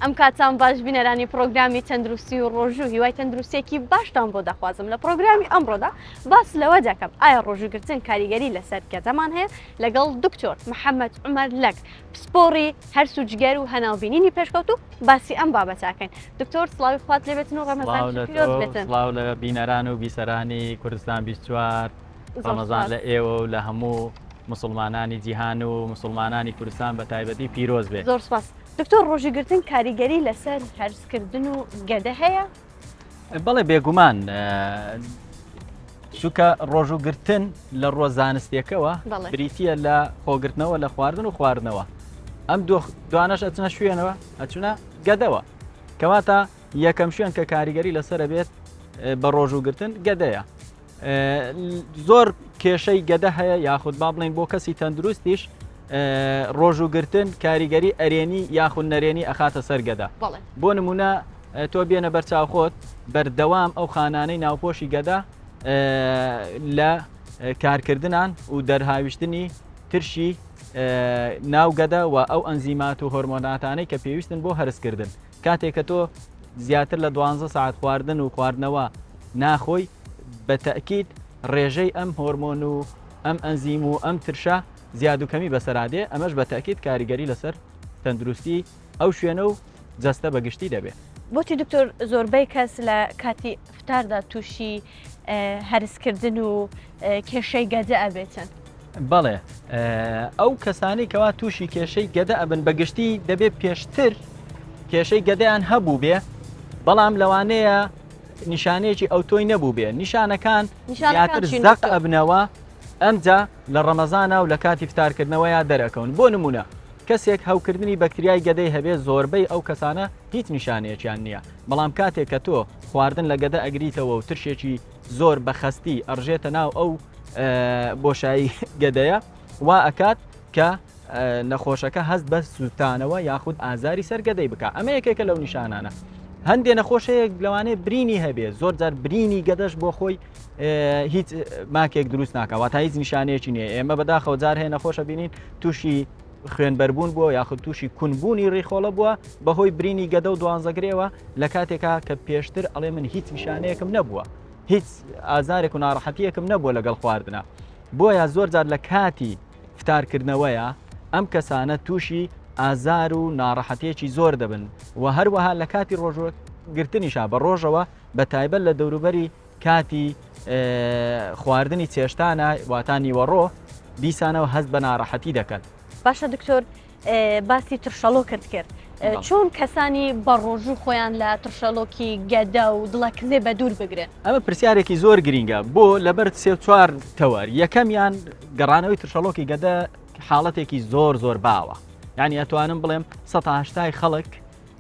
ئەم کاتان باش بینەرانی پرۆگرامی تەندروستی و ڕۆژوو هیوای تەندروستێکی باشتان بۆ دەخوازم لە پرۆگرامی ئەمڕۆدا باس لەوە دەکەم ئایا ڕۆژوگرتن کاریگەری لەسەر گەدەمان هەیە لەگەڵ دکتۆر محەممەد عومەر لەک پسپۆڕی هەرس و جگەر و هەناوبینینی پێشکەوت و باسی ئەم بابەتاکەین دکتۆر سڵاوی خوات لێبێتن و ڕەمەزان پیرۆز بێتن. سڵاو لە بینەران و بیسەرانی کوردستان 24 ڕەمەزان لە ئێوە و لە هەموو مسلمانانی جیهان و مسلمانانی کوردستان بە تایبەتی پیرۆز بێت. زۆر سپاس. دکتۆر ڕۆژوگرتن کاریگەری لەسەر هەرسکردن و گەدە هەیە؟ بەڵێ بێگومان چونکە ڕۆژوگرتن لە ڕۆ زانستیەکەوە بریتیە لە خۆگرتنەوە لە خواردن و خواردنەوە. ئەم دوانەش ئەچنە شوێنەوە ئەچونە گەدەوە کەواتە یەکەم شوێن کە کاریگەری لەسرە بێت بە ڕۆژوگرتن گەدەیە. زۆر کێشەی گەدە هەیە یاخود با بڵین بۆ کەسی تەندروستیش ڕۆژوگرتن کاریگەری ئەرێنی یاخود نەرێنی ئەخاتە سەر گەدا. بۆ نمونە تۆ بێنە بەرچاوخۆت بەردەوام ئەو خانانەی ناوپۆشی گەدا لە کارکردنان و دەرهاویشتنی ترشی ناوگەدە و ئەو ئەنزیمات و هۆرمۆناتانەی کە پێویستن بۆ هەرسکردن. کاتێک کە تۆ زیاتر لە 12 ساعت خواردن و خواردنەوە ناخۆی بە تەکید ڕێژەی ئەم هۆرمۆن و ئەم ئەنزیم و ئەم ترشە زیاد و کەمی بەسەرادێ ئەمەش بە تەکید کاریگەری لەسەر تەندروستی ئەو شوێنە و جەستە بەگشتی دەبێت. بۆچی دکتۆر زۆربەی کەس لە کاتی فتاردا تووشی هەرسکردن و کێشەی گەدە ئەبێتن؟ بەڵێ ئەو کەسانی کەوا تووشی کێشەی گەدە ئەبن بەگشتی دەبێت پێشتر کێشەی گەدەیان هەبوو بێ بەڵام لەوانەیە نیشانەیەکی ئەو تۆی نەبوو بێ نیشانەکان زیاتر زەق ئەبنەوە ئەمجا لە ڕەمەزانە و لە کاتی فتارکردنەوەیە دەرەکەون. بۆ نمونە کەسێک هەوکردنی بەکتریای گەدەی هەبێت زۆربەی ئەو کەسانە هیچ نیشانەیەکیان نییە بەڵام کاتێک کە تۆ خواردن لە گەدە ئەگریتەوە و ترشێکی زۆر بەخەستی ئەڕژێتە ناو ئەو بۆشایی گەدەیە وا ئەکات کە نەخۆشەکە هەست بە سووتانەوە یاخود ئازاری سەر گەدەی بکە. ئەمە یەکێکە لەو نیشانانە. هەندێک نەخۆشەیەک لەوانەیە برینی هەبێت زۆر جار برینی گەدەش بۆ خۆی هیچ ماکێک دروست ناکەوە تا هیچ نیشانەیەکی نییە. ئێمە بەداخەوە جار هەیە نەخۆشە بینین تووشی خوێنبەربوون بووە یاخود تووشی کونبوونی ڕیخۆڵە بووە بەهۆی برینی گەدە و دوانزەگرێەوە لە کاتێکا کە پێشتر ئەڵێ من هیچ نیشانەیەکم نەبووە هیچ ئازارێک و ناڕەحەتیەکم نەبووە لەگەڵ خواردنە. بۆیە زۆر جار لە کاتی فتارکردنەوەیە ئەم کەسانە تووشی ئازار و ناڕەحەتێکی زۆر دەبن و هەروەها لە کاتی ڕۆژگرتنیشا بە ڕۆژەوە بە تایبەت لە دەوروبەری کاتی خواردنی چێشتانە واتانی وەڕۆ دیسانەوە هەست بە ناڕەحەتی دەکەن. باشە دکتۆر باسی ترشەڵۆ کرد چۆن کەسانی بە ڕۆژوو خۆیان لە ترشەلۆکی گەدە و دڵەکزێ بە دوور بگرن؟ ئەمە پرسیارێکی زۆر گرینگە بۆ لەبەر 3-4 تەوەر. یەکەمیان گەڕانەوەی ترشەلۆکی گەدە حاڵەتێکی زۆر باوە یعنی ئەتوانم بڵێم 180 خەڵک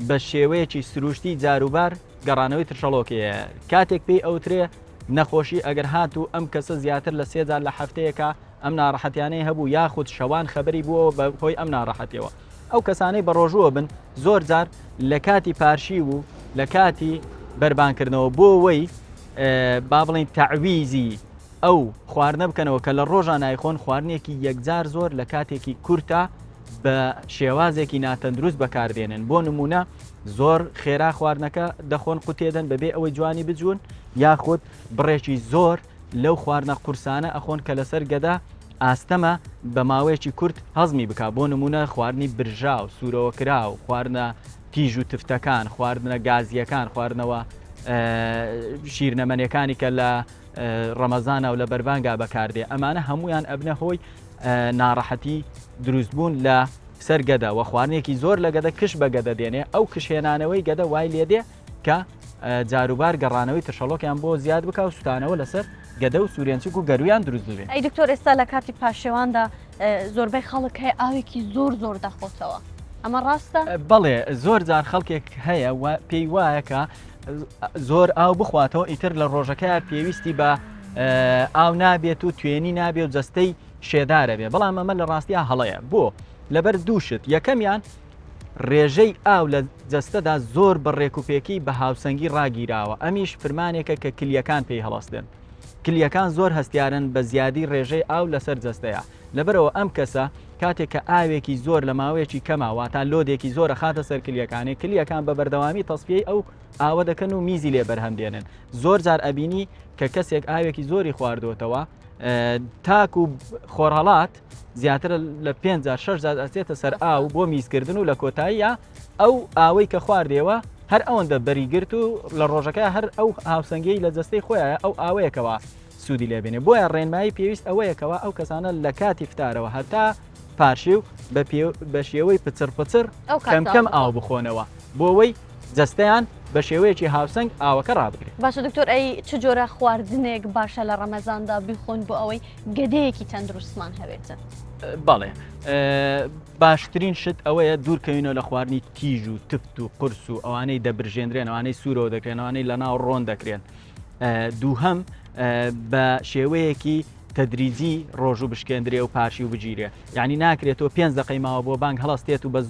بە شێوەیەکی سروشتی جاروبار گەڕانەوەی ترشەلۆکەیە. کاتێک پێی ئەوترێ نەخۆشی ئەگەر هات و ئەم کەسە زیاتر لە 3 جار لە هەفتەیەکە ئەم ناڕەحەتیانەی هەبوو یاخود شەوان خەبەری بووە بە خۆی ئەم ناڕەحەتیەوە. ئەو کەسانەی بە ڕۆژووە بن زۆر جار لە کاتی پارشی و لە کاتی بەربانکردنەوە بۆ وەی با بڵین تەعویزی ئەو خواردنە بکەنەوە کە لە ڕۆژان نایخۆن خواردنێکی یەکجار زۆر لە کاتێکی کورتە بە شێوازێکی ناتەندروست بەکاردێنن. بۆ نمونە زۆر خێرا خواردنەکە دەخۆن قوتێدەن بەبێ ئەوەی جوانی بجوون یاخود بڕێکی زۆر لەو خواردنە قورسانە ئەخۆن کە لەسەر گەدا ئاستەمە بە ماوەیەکی کورت هەزمی بک. بۆ نمونە خواردنی برژا و سوورەوە کرا و خواردنە تیژ و تفتەکان خواردنە گازیەکان خواردنەوە شیرنەمەنیەکانی کە لە ڕەمەزانە و لە بەربانگا بەکاردێ ئەمانە هەمویان ئەبنە هۆی ناڕەحەتی دروستبوون لە سەر گەدە و خواردنێکی زۆر لە گەدە کش بە گەدە دێنێ ئەو کشهێنانەوەی گەدە وای لێدێ کە جاروبار گەڕانەوەی ترشەلۆکیان بۆ زیاد بکە و سوتانەوە لەسەر گەدە و سوورێنچک و گەرویان دروست ببێت. ئەی دکتۆر ئێستا لە کاتی پاشێواندا زۆربەی خەڵک هەیە ئاوێکی زۆر دەخۆتەوە ئەمە ڕاستە؟ بەڵێ زۆر جار خەڵکێک هەیە پێی وایە کە زۆر ئاو بخواتەوە ئیتر لە ڕۆژەکە پێویستی بە ئاو نابێت و توێنی نابێت و جەستەی شێدارە بێ بەڵام ئەمە لە ڕاستیە هەڵەیە بۆ لەبەر دووشت یەکەمیان ڕێژەی ئاو لە جەستەدا زۆر بەڕێکوپێکی بە هاوسەنگی ڕاگیراوە ئەمیش فرمانێکە کە کلیەکان پێی هەڵەستن کلیەکان زۆر هەستیارن بە زیادی ڕێژەی ئاو لەسەر جەستەیە لەبەرەوە ئەم کەسە کاتێک کە ئاوێکی زۆر لە ماوەیەکی کەماوە تا لۆدێکی زۆرە خاتە سەر کلیەکانی کلیەکان بە بەردەوامی تەسفیەی ئەو ئاوە دەکەن و میزی لێ بەرهەم دێنن زۆر جار ئەبینی کە کەسێک ئاوێکی زۆری خواردوتەوە تاک و خۆرهەڵات زیاتر لە 5,000-6,000 ئەچێتە سەر ئاو بۆ میزکردن و لە کۆتاییە ئەو ئاوەی کە خواردێەوە هەر ئەوەندە بەریگرت و لە ڕۆژەکە هەر ئەو هاوسەنگی لە جەستەی خۆیان ئەو ئاوەیەکەوە سوودی لێبێنێ بۆیە ڕێنمایی پێویست ئەوەیەکەوە ئەو کەسانە لە کاتی فتارەوە هەتا پاشی و بە شێوەی پچر کەم ئاو بخۆنەوە بۆ ئەوەی جەستەیان بە شێوەیەکی هاوسنگ ئاوەکە ڕابگرێت. باشە دکتۆر ئەی چ جۆرە خواردنێک باشە لە ڕەمەزاندا بیخۆن بۆ ئەوەی گەدەیەکی تەندروستمان هەبێتن؟ بەڵێ باشترین شت ئەوەیە دوورکەوینەوە لە خواردنی تیژ و تفت و قرس و ئەوانەی دەبرژێنرێن ئەوانەی سوورەوە دەکرێن ئەوانەی لە ناو ڕۆن دەکرێن. دووهەم بە شێوەیەکی تەدریجی ڕۆژ و بشکێندرێ و پاشی و بگیرێ یعنی ناکرێتەوە 5 دقەی ماوە بۆ بانگ هەڵاستێت و بە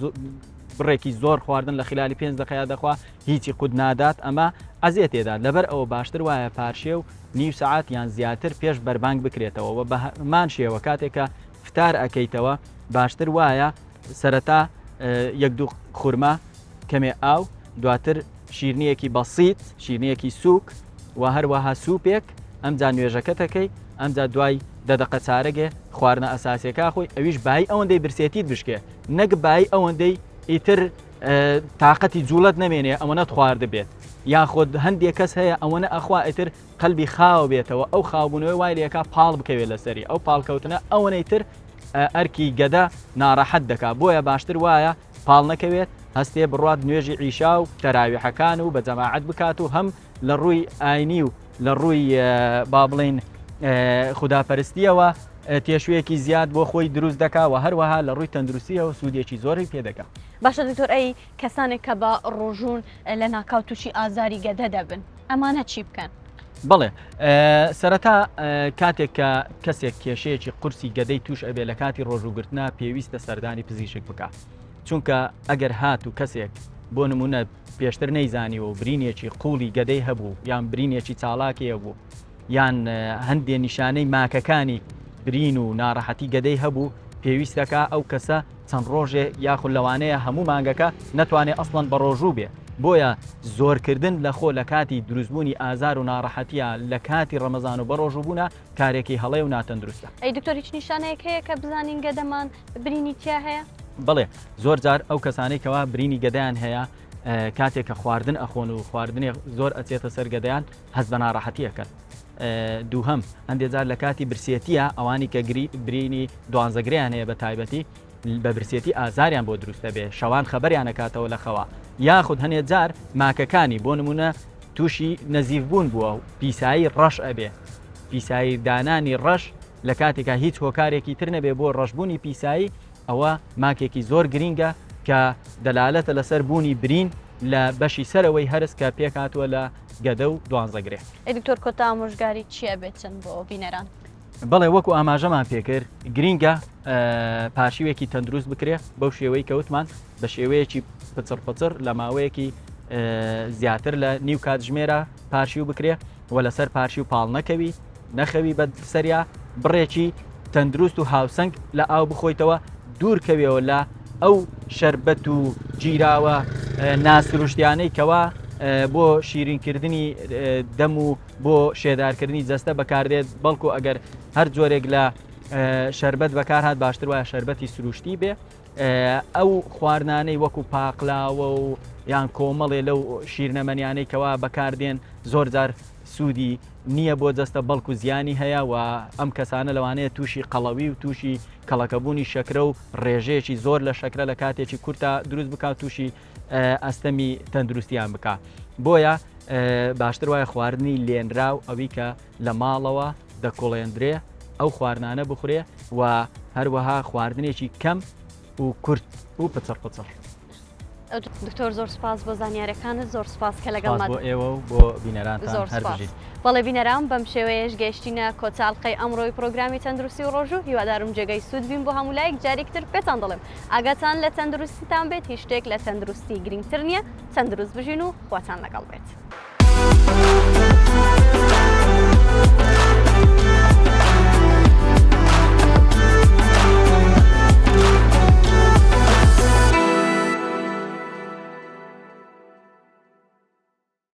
بڕێکی زۆر خواردن لە خلالی 5 دقەیە دەخوا هیچی قود نادات ئەمە ئەزیێت تێدا لەبەر ئەوە باشتر وایە پارشێ و نیو سعات یان زیاتر پێش بەربانگ بکرێتەوە و بەمان شێوە کاتێکە فتار ئەەکەیتەوە باشتر وایە سەرەتا 1-2 خورما کەمێ ئاو دواتر شیرنیەکی بەسیط شیرنیەکی سووک و هەروەها سوپێک ئەمجا نوێژەکەتەکەی ئەمجا دوای دەدەقە چارەگێ خواردنە ئەساسیەکە خۆی ئەویش بای ئەوەندەی برسێتیت بشکێ نەک بای ئەوەندەی ئیتر تااقەتی جوڵەت نەمێنێ ئەوەنەت خوارد بێت یاخۆ هەندێک کەس هەیە ئەوەنە ئەخوا ئیتر قەلبی خاوە بێتەوە ئەو خاوبوونەوەی وای لەکە پاڵ بکەوێت لەسەری ئەو پاڵکەوتنە ئەوەنەی تر ئەرکی گەدە ناڕەحەت دەکات بۆیە باشتر وایە پاڵ نەکەوێت هەستێ بڕات نوێژی عیشا و تەراویحەکان و بە جەماعەت بکات و هەم لە ڕووی ئاینی و لە ڕووی با بڵین خوداپەرستیەوە تێشوەیەکی زیاد بۆ خۆی دروست دەکا و هەروەها لە ڕووی تەندروستیەوە سوودێکی زۆری پێدەکات. باشە دکتۆر ئەی کەسانێک کە بە ڕۆژوون لە ناکاو تووشی ئازاری گەدە دەبن ئەمانە چی بکەن؟ بڵێ سەرەتا کاتێک کە کەسێک کێشەیەکی قورسی گەدەی توش ئەبێ لە کاتی ڕۆژوگرتنا پێویستە سەردانی پزیشک بکات چونکە ئەگەر هات و کەسێک بۆ نمونە پێشتر نەیزانی و برینێکی قوڵی گەدەی هەبوو یان برینێکی چاڵاکیە بوو یان هەندێک نیشانەی ماکەکانی برین و ناڕەحەتی گەدەی هەبوو پێویستەکە ئەو کەسە چەند ڕۆژێ یاخود لەوانەیە هەموو مانگەکە نەتوانێت ئەسڵەن بە ڕۆژوو بێ بۆیە زۆرکردن لە خۆ لە کاتی دروستبوونی ئازار و ناڕەحەتیە لە کاتی ڕەمەزان و بە ڕۆژوبوونە کارێکی هەڵێ و ناتەندروستە. ئەی دکتۆر هیچ نیشانەیەک هەیە کە بزانین گەدەمان برینی تیا هەیە؟ بڵێ زۆر جار ئەو کەسانەی کەوا برینی گەدەیان هەیە کاتێک کە خواردن ئەخۆن و خواردنێ زۆر ئەچێتە سەر گەدەیان هەست بە ناڕەحەتیەکەن. دووهەم هەندێک جار لە کاتی برسێتیە ئەوانی کە برینی دوانزەگریان هەیە بە تایبەتی بە برسێتی ئازاریان بۆ دروستە بێ شەوان خەبەریان نەکاتەوە لە خەوا یاخود هەنێک جار ماکەکانی بۆ نمونە تووشی نەزیفبوون بووە و پیسایی ڕەش ئەبێ پیسایی دانانی ڕەش لە کاتێکە هیچ هۆکارێکی تر نەبێ بۆ ڕەشبوونی پیسایی ئەوە ماکێکی زۆر گرینگە کە دەلالەتە لەسەر بوونی برین لە بەشی سەرەوەی هەرس کە پێکاتوە لە گەدە و دوانزەگرێ. دکتۆر کۆتا ئامۆژگاری چییە بێتن بۆ بینەران؟ بەڵێ وەکو ئاماژەمان پێکرد گرینگە پاشیوێکی تەندروست بکرێ بەو شێوەی کەوتمان بە شێوەیەکی پچڕ لە ماوەیەکی زیاتر لە نیو کاتژمێرە پاشی و بکرێ و لەسەر پاشی و پاڵ نەخەوی بە سەریا بڕێکی تەندروست و هاوسنگ لە ئاو بخۆیتەوە دوورکەوێەوە لە ئەو شەربەت و گیراوە ناسروشتیانەی کەوا بۆ شیرینکردنی دەم و بۆ شێدارکردنی جەستە بەکاردێت بەڵکو ئەگەر هەر جۆرێک لە شەربەت بەکارهات باشتر وایە شەربەتی سروشتی بێ ئەو خواردانەی وەکو پاقلاوە و یان کۆمەڵێ لەو شیرنەمەنیانەی کەوا بەکاردێن زۆر جار سوودی نییە بۆ جەستە بەڵکو زیانی هەیە و ئەم کەسانە لەوانەیە تووشی قەڵەوی و تووشی کەڵەکەبوونی شەکرە و ڕێژەیەکی زۆر لە شەکرە لە کاتێکی کورتە دروست بکات تووشی ئەستەمی تەندروستیان بکە بۆیە باشتر وایە خواردنی لێنراو ئەوی کە لە ماڵەوە دەکۆڵێندرێ ئەو خواردانە بخورێ و هەروەها خواردنێکی کەم و کورت و پچڕ. دکتۆر زۆر سپاس بۆ زانیاریەکانت زۆر سپاس کە لەگەڵمان بۆ ئێوە و بۆ بینەرانتان هەر بژیت. بەڵێ بینەران بەم شێوەیەش گەیشتینە کۆچاڵقەی ئەمڕۆی پرۆگرامی تەندروستی و ڕۆژوو هیوادارم جێگەی سوود بین بۆ هەموو لایەک جارێکتر پێتان دەڵێم ئاگاتان لە تەندروستیتان بێت هیچ شتێک لە تەندروستی گرنگتر نییە تەندروست بژین و خواتان لەگەڵ بێت.